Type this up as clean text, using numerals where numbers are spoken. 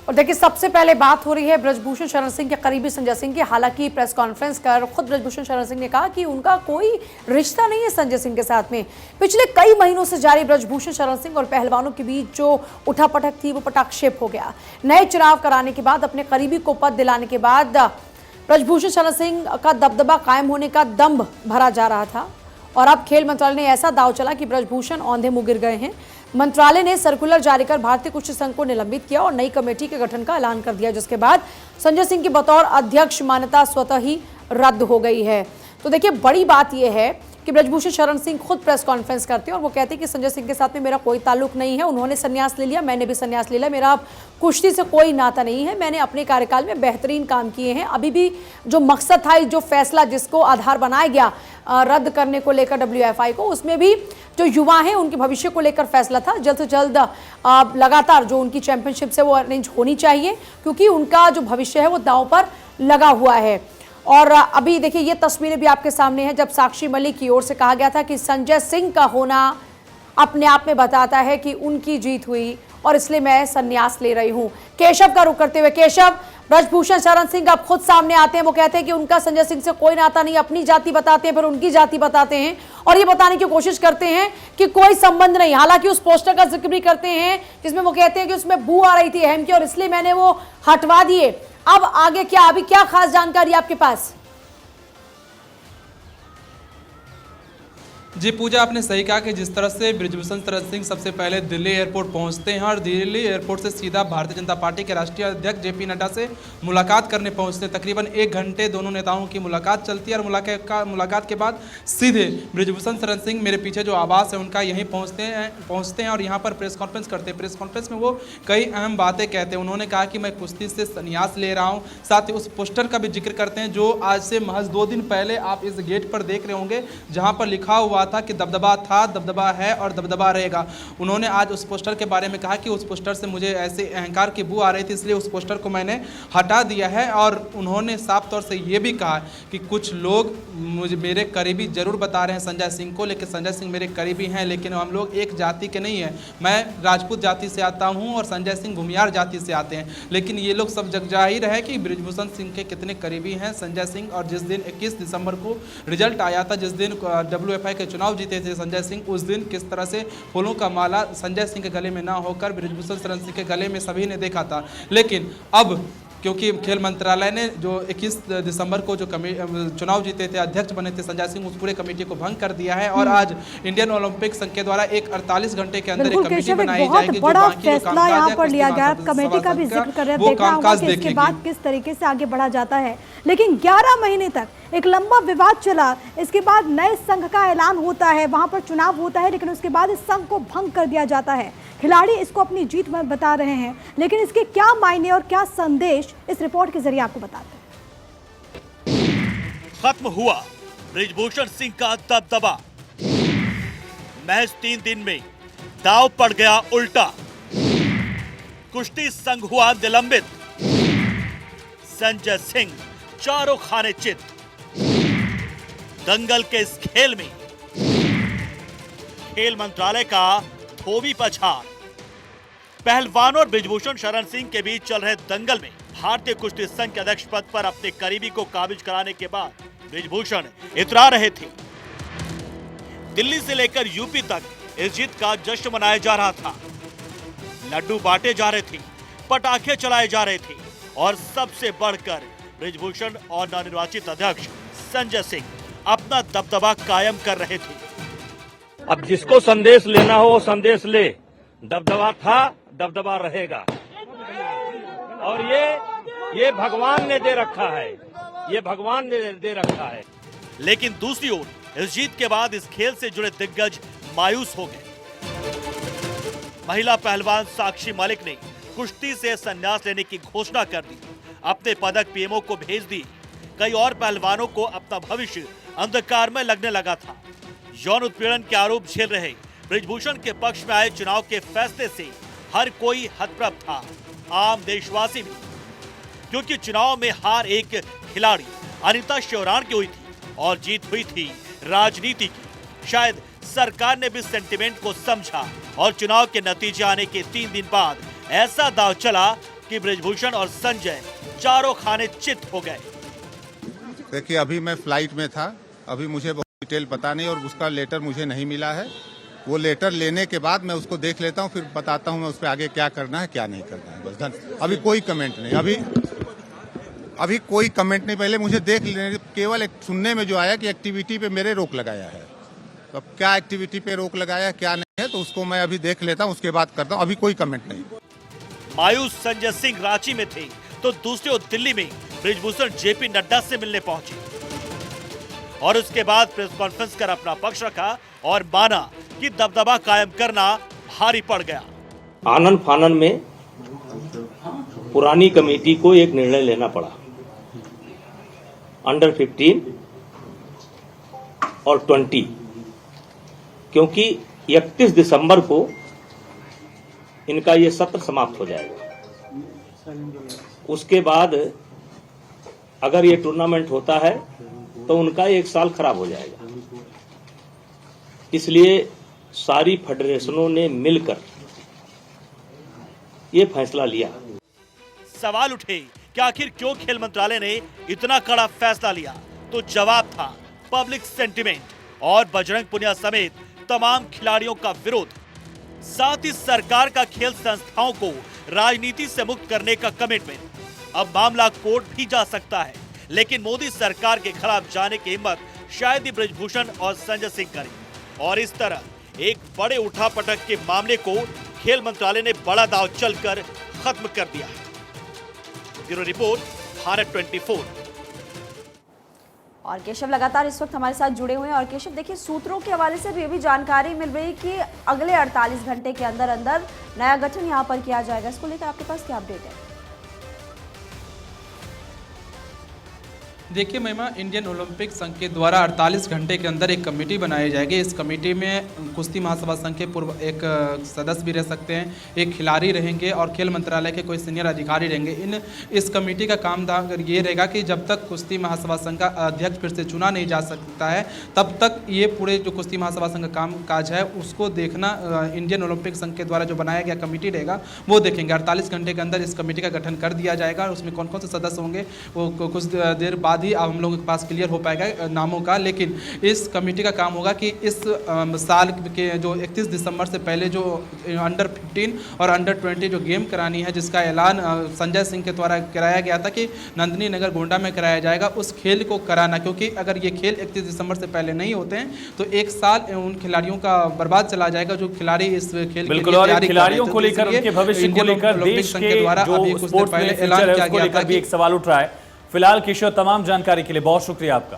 और देखिए, सबसे पहले बात हो रही है ब्रजभूषण शरण सिंह के करीबी संजय सिंह की। हालांकि प्रेस कॉन्फ्रेंस कर खुद ब्रजभूषण शरण सिंह ने कहा कि उनका कोई रिश्ता नहीं है संजय सिंह के साथ में। पिछले कई महीनों से जारी ब्रजभूषण शरण सिंह और पहलवानों के बीच जो उठापटक थी वो पटाक्षेप हो गया। नए चुनाव कराने के बाद, अपने करीबी को पद दिलाने के बाद ब्रजभूषण शरण सिंह का दबदबा कायम होने का दम्भ भरा जा रहा था। और अब खेल मंत्रालय ने ऐसा दांव चला कि ब्रजभूषण औंधे मुंह गिर गए हैं। मंत्रालय ने सर्कुलर जारी कर भारतीय कुश्ती संघ को निलंबित किया और नई कमेटी के गठन का ऐलान कर दिया, जिसके बाद संजय सिंह की बतौर अध्यक्ष मान्यता स्वतः ही रद्द हो गई है। तो देखिए, बड़ी बात यह है कि ब्रजभूषण शरण सिंह खुद प्रेस कॉन्फ्रेंस करते हैं और वो कहते हैं कि संजय सिंह के साथ में मेरा कोई ताल्लुक नहीं है। उन्होंने संन्यास ले लिया, मैंने भी संन्यास ले लिया, मेरा अब कुश्ती से कोई नाता नहीं है। मैंने अपने कार्यकाल में बेहतरीन काम किए हैं। अभी भी जो मकसद था, जो फैसला जिसको आधार बनाया गया रद्द करने को लेकर WFI को, उसमें भी जो युवा हैं उनके भविष्य को लेकर फैसला था। जल्द से जल्द लगातार जो उनकी चैंपियनशिप से वो अरेंज होनी चाहिए, क्योंकि उनका जो भविष्य है वो दांव पर लगा हुआ है। और अभी देखिए, ये तस्वीरें भी आपके सामने हैं जब साक्षी मलिक की ओर से कहा गया था कि संजय सिंह का होना अपने आप में बताता है कि उनकी जीत हुई और इसलिए मैं संन्यास ले रही हूं। केशव का रुख करते हुए, केशव, ब्रजभूषण शरण सिंह अब खुद सामने आते हैं। वो कहते हैं कि उनका संजय सिंह से कोई नाता नहीं, अपनी जाति बताते हैं, फिर उनकी जाति बताते हैं और ये बताने की कोशिश करते हैं कि कोई संबंध नहीं। हालांकि उस पोस्टर का जिक्र भी करते हैं जिसमें वो कहते हैं कि उसमें बू आ रही थी अहम की और इसलिए मैंने वो हटवा दिए। अब आगे क्या, अभी क्या खास जानकारी आपके पास? जी पूजा, आपने सही कहा कि जिस तरह से ब्रजभूषण शरण सिंह सबसे पहले दिल्ली एयरपोर्ट पहुंचते हैं और दिल्ली एयरपोर्ट से सीधा भारतीय जनता पार्टी के राष्ट्रीय अध्यक्ष JP नड्डा से मुलाकात करने पहुंचते हैं। तकरीबन 1 घंटे दोनों नेताओं की मुलाकात चलती है और मुलाकात के बाद सीधे ब्रजभूषण शरण सिंह, मेरे पीछे जो आवास है उनका, यहीं पहुँचते हैं और यहाँ पर प्रेस कॉन्फ्रेंस करते हैं। प्रेस कॉन्फ्रेंस में वो कई अहम बातें कहते हैं। उन्होंने कहा कि मैं कुश्ती से संन्यास ले रहा हूँ। साथ ही उस पोस्टर का भी जिक्र करते हैं जो आज से महज 2 दिन पहले आप इस गेट पर देख रहे होंगे, जहाँ पर लिखा हुआ था कि दबदबा था, दबदबा है और दबदबा रहेगा। उन्होंने आज उस पोस्टर के बारे में कहा कि उस पोस्टर से मुझे ऐसे अहंकार की बू आ रही थी, इसलिए उस पोस्टर को मैंने हटा दिया है। और उन्होंने साफ तौर से ये भी कहा कि कुछ लोग मुझे मेरे करीबी जरूर बता रहे हैं संजय सिंह को, लेकिन संजय सिंह मेरे करीबी हैं, लेकिन हम लोग एक जाति के नहीं हैं। मैं राजपूत जाति से आता हूँ और संजय सिंह भूमियार जाति से आते हैं। लेकिन ये लोग सब जग जाहिर है कि ब्रजभूषण सिंह के कितने करीबी हैं संजय सिंह। और जिस दिन 21 दिसंबर को रिजल्ट आया था, जिस दिन WFI के चुनाव जीते थे संजय सिंह, उस दिन किस तरह से फूलों का माला संजय सिंह के गले में ना होकर ब्रजभूषण शरण सिंह के गले में सभी ने देखा था। लेकिन अब क्योंकि खेल मंत्रालय ने जो 21 दिसंबर को जो चुनाव जीते थे, अध्यक्ष बने थे संजय सिंह, उस पूरे कमेटी को भंग कर दिया है और आज इंडियन ओलंपिक संघ के द्वारा एक 48 घंटे के अंदर एक कमेटी बनाई जाएगी जो बाकी जो कामकाज यहाँ पर लिया गया। कमेटी का भी जिक्र कर रहे हैं, देखना होगा कि इसके बाद किस तरीके से आगे बढ़ा जाता है। लेकिन 11 महीने तक एक लंबा विवाद चला, इसके बाद नए संघ का ऐलान होता है, वहां पर चुनाव होता है, लेकिन उसके बाद इस संघ को भंग कर दिया जाता है। खिलाड़ी इसको अपनी जीत में बता रहे हैं, लेकिन इसके क्या मायने और क्या संदेश इस रिपोर्ट के जरिए आपको बताते हैं। खत्म हुआ ब्रजभूषण सिंह का दबदबा। महज 3 दिन में दांव पड़ गया उल्टा। कुश्ती संघ हुआ निलंबित। संजय सिंह चारों खाने चित। दंगल के इस खेल में खेल मंत्रालय का धोबी पछाड़। पहलवान और ब्रजभूषण शरण सिंह के बीच चल रहे दंगल में भारतीय कुश्ती संघ के अध्यक्ष पद पर अपने करीबी को काबिज कराने के बाद ब्रजभूषण इतरा रहे थे। दिल्ली से लेकर यूपी तक इस जीत का जश्न मनाया जा रहा था। लड्डू बांटे जा रहे थे, पटाखे चलाए जा रहे थे और सबसे बढ़कर ब्रजभूषण और नवनिर्वाचित अध्यक्ष संजय सिंह अपना दबदबा कायम कर रहे थे। अब जिसको संदेश लेना हो वो संदेश ले। दबदबा था, दबदबा रहेगा और ये भगवान ने दे रखा है, ये भगवान ने दे रखा है। लेकिन दूसरी ओर इस जीत के बाद इस खेल से जुड़े दिग्गज मायूस हो गए। महिला पहलवान साक्षी मलिक ने कुश्ती से संन्यास लेने की घोषणा कर दी, अपने पदक PMO को भेज दी। कई और पहलवानों को अपना भविष्य अंधकार में लगने लगा था। यौन उत्पीड़न के आरोप झेल रहे ब्रजभूषण के पक्ष में आए चुनाव के फैसले से हर कोई हतप्रभ था, आम देशवासी भी, क्योंकि चुनाव में हार एक खिलाड़ी अनिता श्योराण की हुई थी और जीत हुई थी राजनीति की। शायद सरकार ने भी सेंटिमेंट को समझा और चुनाव के नतीजे आने के 3 दिन बाद ऐसा दांव चला कि बृजभूषण और संजय चारों खाने चित हो गए। देखिए, अभी मैं फ्लाइट में था, अभी मुझे बहुत डिटेल पता नहीं और उसका लेटर मुझे नहीं मिला है। वो लेटर लेने के बाद मैं उसको देख लेता हूँ, फिर बताता हूँ मैं उस पर आगे क्या करना है क्या नहीं करना है। बस धन। अभी कोई कमेंट नहीं, अभी कोई कमेंट नहीं। पहले मुझे देख लेने, केवल एक सुनने में जो आया कि एक्टिविटी पे मेरे रोक लगाया है। तो अब क्या एक्टिविटी पे रोक लगाया क्या नहीं है, तो उसको मैं अभी देख लेता हूँ, उसके बाद करता हूँ। अभी कोई कमेंट नहीं। मायूस संजय सिंह रांची में थे तो दूसरी ओर दिल्ली में बृजभूषण जेपी नड्डा से मिलने पहुंचे और उसके बाद प्रेस कॉन्फ्रेंस कर अपना पक्ष रखा और माना कि दबदबा कायम करना भारी पड़ गया। आनन फानन में पुरानी कमेटी को एक निर्णय लेना पड़ा, अंडर 15 और 20, क्योंकि 31 दिसंबर को इनका ये सत्र समाप्त हो जाएगा। उसके बाद अगर ये टूर्नामेंट होता है तो उनका 1 साल खराब हो जाएगा। इसलिए सारी फेडरेशनों ने मिलकर ये फैसला लिया। सवाल उठे कि आखिर क्यों खेल मंत्रालय ने इतना कड़ा फैसला लिया, तो जवाब था पब्लिक सेंटिमेंट और बजरंग पुनिया समेत तमाम खिलाड़ियों का विरोध, साथ ही सरकार का खेल संस्थाओं को राजनीति से मुक्त करने का कमिटमेंट। अब मामला कोर्ट भी जा सकता है, लेकिन मोदी सरकार के खिलाफ जाने की हिम्मत शायद ही बृजभूषण और संजय सिंह करें। और इस तरह एक बड़े उठापटक के मामले को खेल मंत्रालय ने बड़ा दांव चलकर खत्म कर दिया है। Bureau report, Bharat 24। और केशव लगातार इस वक्त हमारे साथ जुड़े हुए हैं। और केशव, देखिए, सूत्रों के हवाले से भी जानकारी मिल रही कि अगले 48 घंटे के अंदर अंदर नया गठन यहां पर किया जाएगा। इसको लेकर आपके पास क्या अपडेट है? देखिए महिमा, इंडियन ओलंपिक संघ के द्वारा 48 घंटे के अंदर एक कमेटी बनाई जाएगी। इस कमेटी में कुश्ती महासभा संघ के पूर्व एक सदस्य भी रह सकते हैं, एक खिलाड़ी रहेंगे और खेल मंत्रालय के कोई सीनियर अधिकारी रहेंगे। इस कमेटी का काम ये रहेगा कि जब तक कुश्ती महासभा संघ का अध्यक्ष फिर से चुना नहीं जा सकता है, तब तक ये पूरे जो कुश्ती महासभा संघ का काम काज है उसको देखना इंडियन ओलंपिक संघ के द्वारा जो बनाया गया कमेटी रहेगा वो देखेंगे। 48 घंटे के अंदर इस कमेटी का गठन कर दिया जाएगा। उसमें कौन कौन से सदस्य होंगे वो कुछ देर बाद ही अब हम लोगों के पास क्लियर हो पाएगा नामों का। लेकिन इस कमेटी का काम होगा कि इस साल के जो 31 दिसंबर से पहले जो अंडर 15 और अंडर 20 जो गेम करानी है, जिसका ऐलान संजय सिंह के द्वारा कराया गया था कि नंदिनी नगर गोंडा में कराया जाएगा, उस खेल को कराना। क्योंकि अगर ये खेल 31 दिसंबर से पहले नहीं होते हैं तो 1 साल उन खिलाड़ियों का बर्बाद चला जाएगा जो खिलाड़ी इस खेल के लिए तैयारी खिलाड़ियों को लेकर, उनके भविष्य को लेकर देश के द्वारा जो स्पोर्ट्स में फ्यूचर है उसको लेकर भी एक सवाल उठ रहा है। फिलहाल किशोर, तमाम जानकारी के लिए बहुत शुक्रिया आपका।